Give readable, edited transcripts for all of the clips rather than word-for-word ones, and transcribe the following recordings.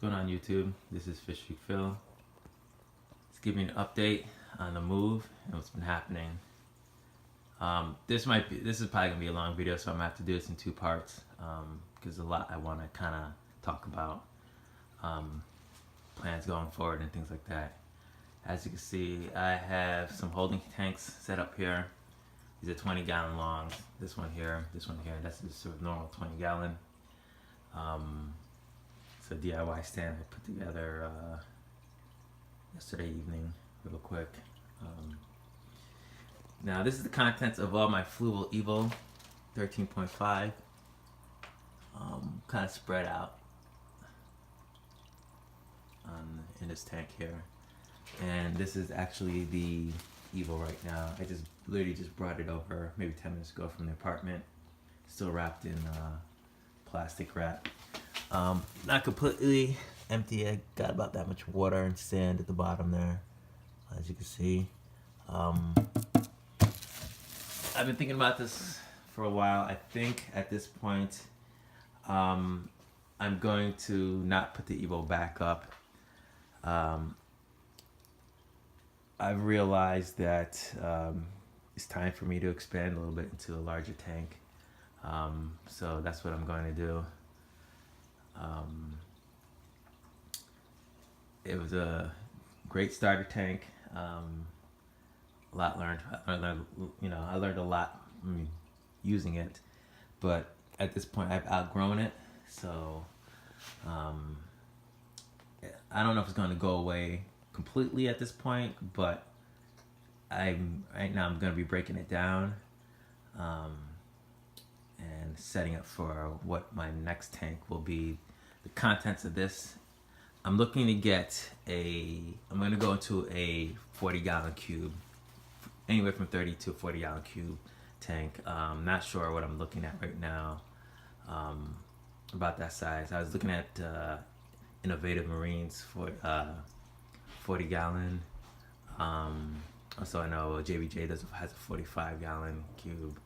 What's going on, YouTube? This is Fish Freak Phil. Let's give you an update on the move and what's been happening. This is probably gonna be a long video, so I'm gonna have to do this in two parts because there's a lot I want to kind of talk about, plans going forward and things like that. As you can see, I have some holding tanks set up here. These are 20-gallon longs. This one here, that's just sort of normal 20-gallon. It's a DIY stand I put together yesterday evening, real quick. Now this is the contents of all my Fluval Evo 13.5, kind of spread out in this tank here. And this is actually the Evo right now. I just literally just brought it over maybe 10 minutes ago from the apartment, still wrapped in plastic wrap. Not completely empty. I got about that much water and sand at the bottom there, as you can see. I've been thinking about this for a while. I think at this point I'm going to not put the Evo back up. I've realized that it's time for me to expand a little bit into a larger tank. So that's what I'm going to do. It was a great starter tank. A lot learned. I learned a lot using it, but at this point I've outgrown it. So I don't know if it's going to go away completely at this point, but right now I'm going to be breaking it down and setting up for what my next tank will be. The contents of this, I'm looking to get I'm going to go into a 40-gallon cube, anywhere from 30 to 40-gallon cube tank. Not sure what I'm looking at right now about that size. I was looking at Innovative Marines for 40-gallon. Also, I know JBJ has a 45-gallon cube.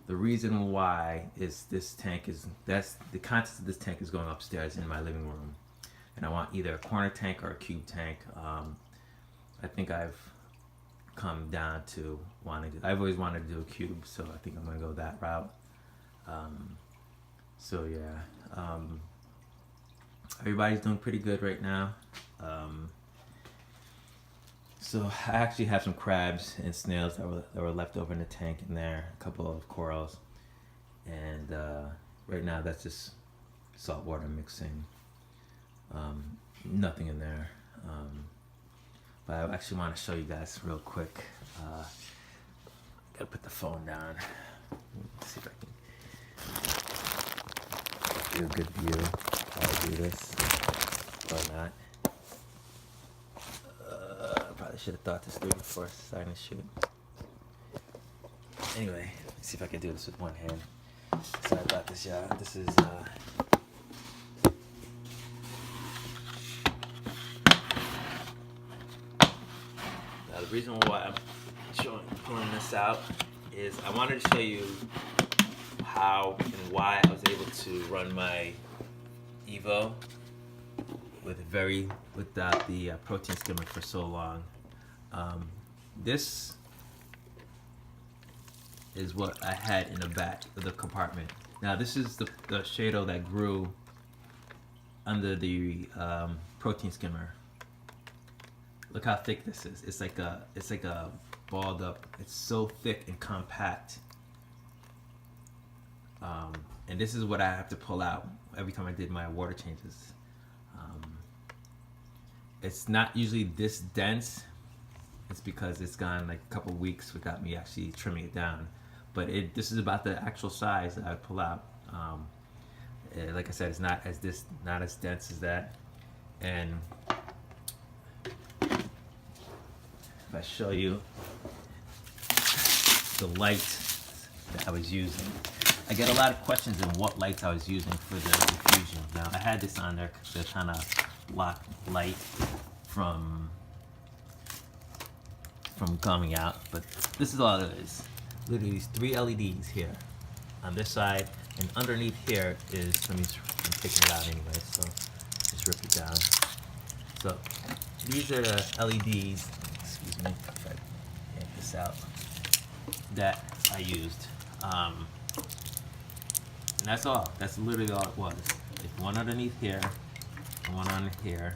The reason why is the contents of this tank is going upstairs in my living room, and I want either a corner tank or a cube tank. I think I've come down to I've always wanted to do a cube, so I think I'm gonna go that route. So yeah, everybody's doing pretty good right now. So I actually have some crabs and snails that were left over in the tank in there, a couple of corals, and right now that's just salt water mixing. Nothing in there. But I actually want to show you guys real quick. Gotta put the phone down. Let's see if I can do a good view how I do this, or not. I should have thought this through before starting to shoot. Anyway, let's see if I can do this with one hand. Sorry about this, y'all. This is now the reason why I'm pulling this out is I wanted to show you how and why I was able to run my Evo without the protein skimmer for so long. This is what I had in the back of the compartment. Now this is the shado that grew under the protein skimmer. Look how thick this is. It's like a balled up. It's so thick and compact. And this is what I have to pull out every time I did my water changes. It's not usually this dense. It's because it's gone like a couple weeks without me actually trimming it down. But this is about the actual size that I pull out. Like I said, it's not as dense as that. And if I show you the light that I was using, I get a lot of questions on what lights I was using for the diffusion. Now I had this on there because they're trying to block light from coming out, but this is all it is. Literally these 3 LEDs here on this side, and underneath here is some of these I'm taking it out anyway, so just rip it down. So these are the LEDs, excuse me, if I yank this out, that I used. And that's all. That's literally all it was. It's one underneath here, and one on here.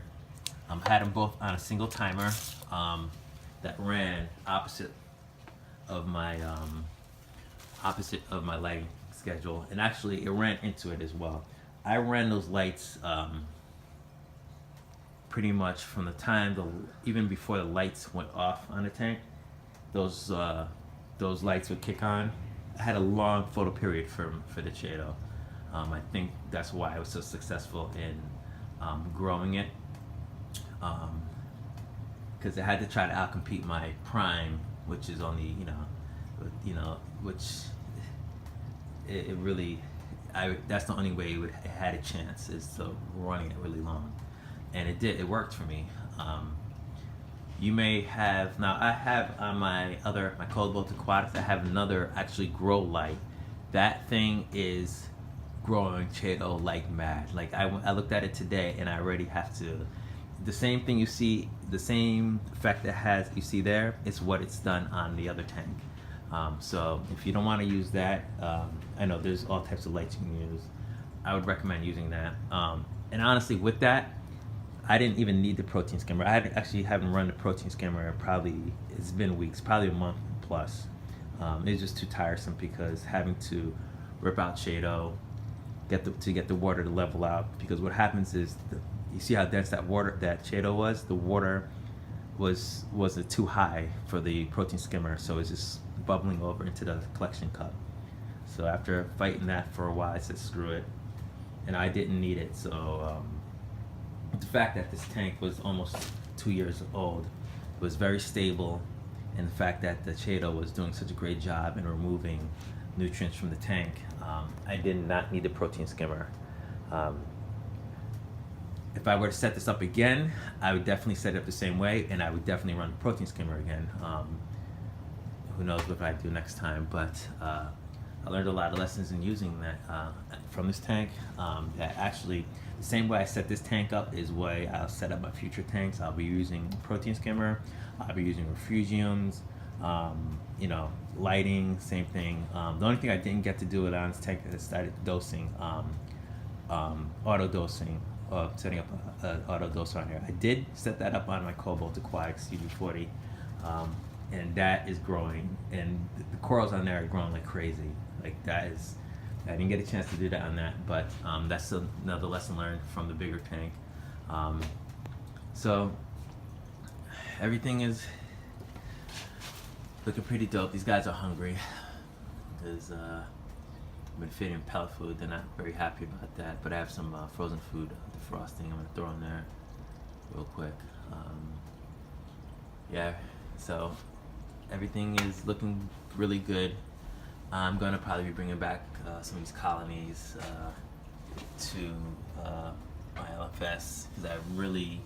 Had them both on a single timer that ran opposite of my lighting schedule, and actually it ran into it as well. I ran those lights pretty much from the time even before the lights went off on the tank. Those lights would kick on. I had a long photo period for the Cheeto. I think that's why I was so successful in growing it, because I had to try to outcompete my prime, which is only which it really, that's the only way it had a chance, is to running it really long, and it did. It worked for me. You may have, now I have on my cold volt aquatics, I have another actually grow light. That thing is growing Cheeto like mad. Like I looked at it today and I already have to, the same thing you see, the same effect you see there, it's what it's done on the other tank. So if you don't want to use that, I know there's all types of lights you can use. I would recommend using that. And honestly, with that, I didn't even need the protein skimmer. I haven't run the protein skimmer it's been weeks, probably a month plus. It's just too tiresome, because having to rip out Cheeto, to get the water to level out, because what happens is, you see how dense that Cheeto was? The water wasn't too high for the protein skimmer, so it's just bubbling over into the collection cup. So after fighting that for a while, I said screw it, and I didn't need it. So the fact that this tank was almost 2 years old was very stable, and the fact that the Cheeto was doing such a great job in removing nutrients from the tank, I did not need the protein skimmer. If I were to set this up again, I would definitely set it up the same way, and I would definitely run the protein skimmer again. Who knows what I do next time, but I learned a lot of lessons in using that from this tank. That actually, the same way I set this tank up is the way I'll set up my future tanks. I'll be using protein skimmer, I'll be using refugiums, lighting, same thing. The only thing I didn't get to do it on this tank is I started dosing, auto dosing, setting up an auto doser on here. I did set that up on my Cobalt Aquatics CB40, and that is growing, and the corals on there are growing like crazy. Like I didn't get a chance to do that on that, but that's another lesson learned from the bigger tank. So everything is looking pretty dope. These guys are hungry because I've been feeding pellet food. They're not very happy about that, but I have some frozen food, defrosting, I'm gonna throw in there real quick. Yeah, so everything is looking really good. I'm gonna probably be bringing back some of these colonies to my LFS, because I really,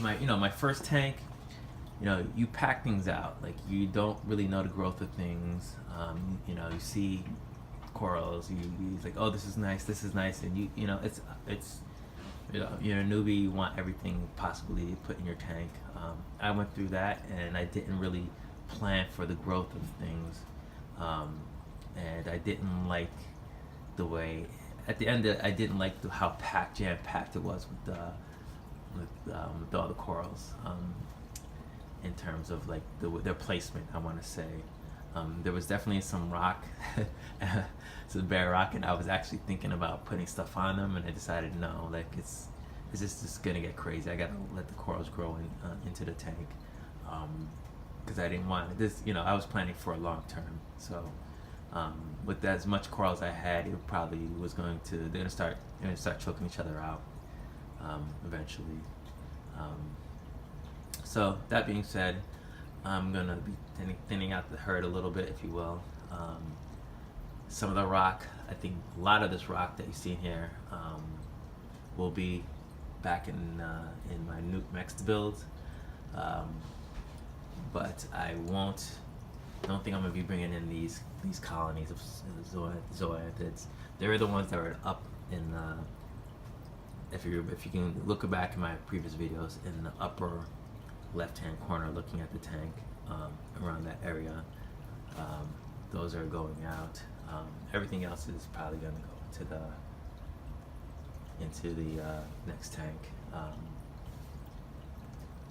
my first tank, you pack things out, like you don't really know the growth of things. You see corals, you're like, oh, this is nice, and you're a newbie, you want everything possibly put in your tank. I went through that, and I didn't really plan for the growth of things, and I didn't like the way, at the end, I didn't like how jam-packed it was with all the corals, in terms of like their placement, I want to say. There was definitely some rock, some bare rock, and I was actually thinking about putting stuff on them, and I decided no, like it's just gonna get crazy. I gotta let the corals grow into the tank, because I didn't want this. I was planning for a long term, so with as much corals I had, it probably was they're gonna start choking each other out eventually. So that being said, I'm gonna be thinning out the herd a little bit, if you will. Some of the rock, I think a lot of this rock that you see here will be back in my next build, but I don't think I'm gonna be bringing in these colonies of zoanthids. They're the ones that are up in if you can look back in my previous videos, in the upper left hand corner looking at the tank, around that area, those are going out. Everything else is probably going to go into the next tank.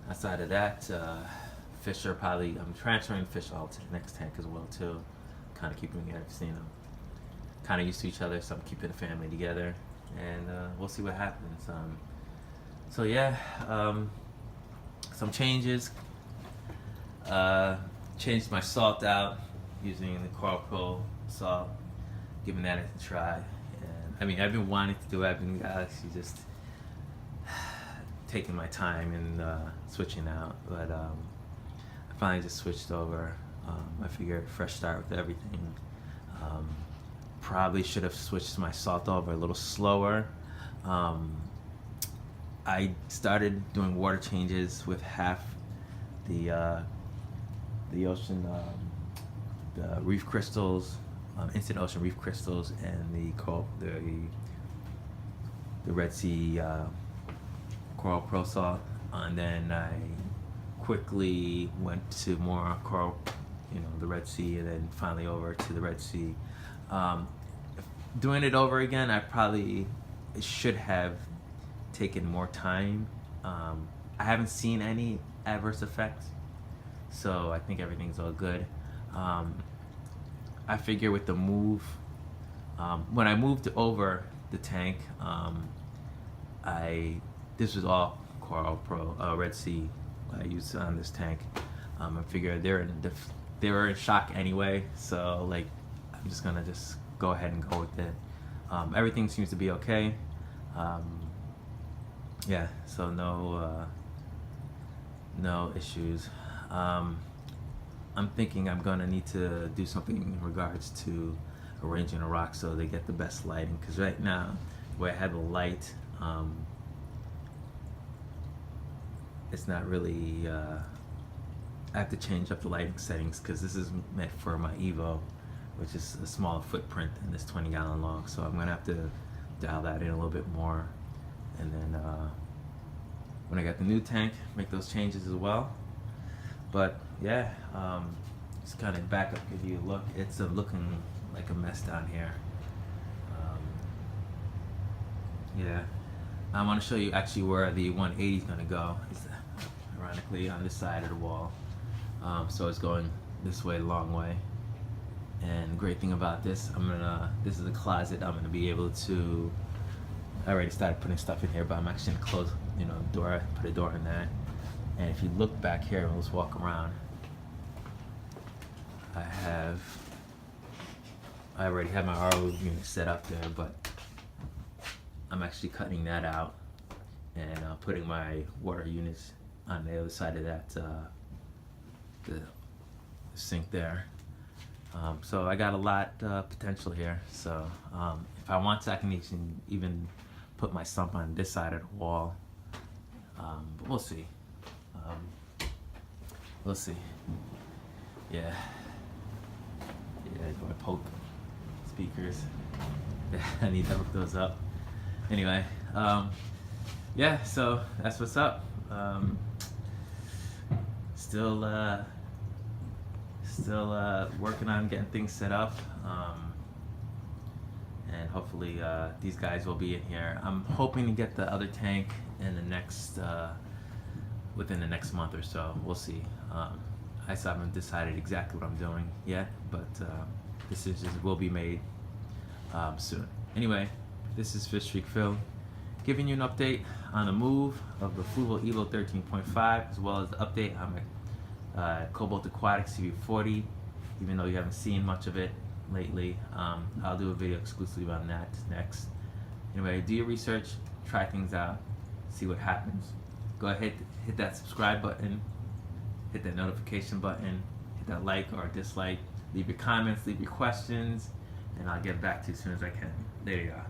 Outside of that, fish are probably, I'm transferring fish all to the next tank as well too, kind of keeping everything kind of used to each other, so I'm keeping the family together, and we'll see what happens. So yeah, some changes. Changed my salt out using the Coral Pro salt, giving that a try. And I mean, I've been wanting to do it. I've been actually just taking my time and switching out, but I finally just switched over. I figured fresh start with everything. Probably should have switched my salt over a little slower. I started doing water changes with half the ocean, the reef crystals, instant ocean reef crystals, and the Red Sea Coral Pro salt, and then I quickly went to more coral, the Red Sea, and then finally over to the Red Sea. Doing it over again, it should have taken more time. I haven't seen any adverse effects, so I think everything's all good. I figure with the move, when I moved over the tank, this was all Coral Pro Red Sea I used on this tank. I figured they were in shock anyway, so like I'm just gonna go ahead and go with it. Everything seems to be okay. Yeah, so no issues. I'm thinking I'm gonna need to do something in regards to arranging the rocks so they get the best lighting, because right now where I have the light, it's not really, I have to change up the lighting settings because this is meant for my Evo, which is a smaller footprint than this 20-gallon log, so I'm gonna have to dial that in a little bit more, and then when I get the new tank, make those changes as well. But yeah, just kind of back up, give you a look. It's looking like a mess down here. Yeah, I want to show you actually where the 180 is going to go. It's ironically on this side of the wall. So it's going this way, a long way. And the great thing about this, this is a closet. I'm gonna be able to, I already started putting stuff in here, but I'm actually gonna close, the door, put a door in that. And if you look back here, let's walk around. I already have my RO unit set up there, but I'm actually cutting that out and putting my water units on the other side of that, the sink there. So I got a lot potential here. So if I want to, I can even put my sump on this side of the wall. But we'll see. We'll see. Yeah. Yeah, do I poke speakers? I need to hook those up. Anyway, yeah, so that's what's up. Still working on getting things set up, and hopefully these guys will be in here. I'm hoping to get the other tank in the next within the next month or so. We'll see. I still haven't decided exactly what I'm doing yet, but decisions will be made soon. Anyway, this is Fish Streak Phil, giving you an update on the move of the Fluval Evo 13.5, as well as the update on my Cobalt Aquatic CV40. Even though you haven't seen much of it lately, I'll do a video exclusively on that next. Anyway, do your research, try things out, see what happens. Go ahead, hit that subscribe button, hit that notification button, hit that like or dislike, leave your comments, leave your questions, and I'll get back to you as soon as I can. There you are.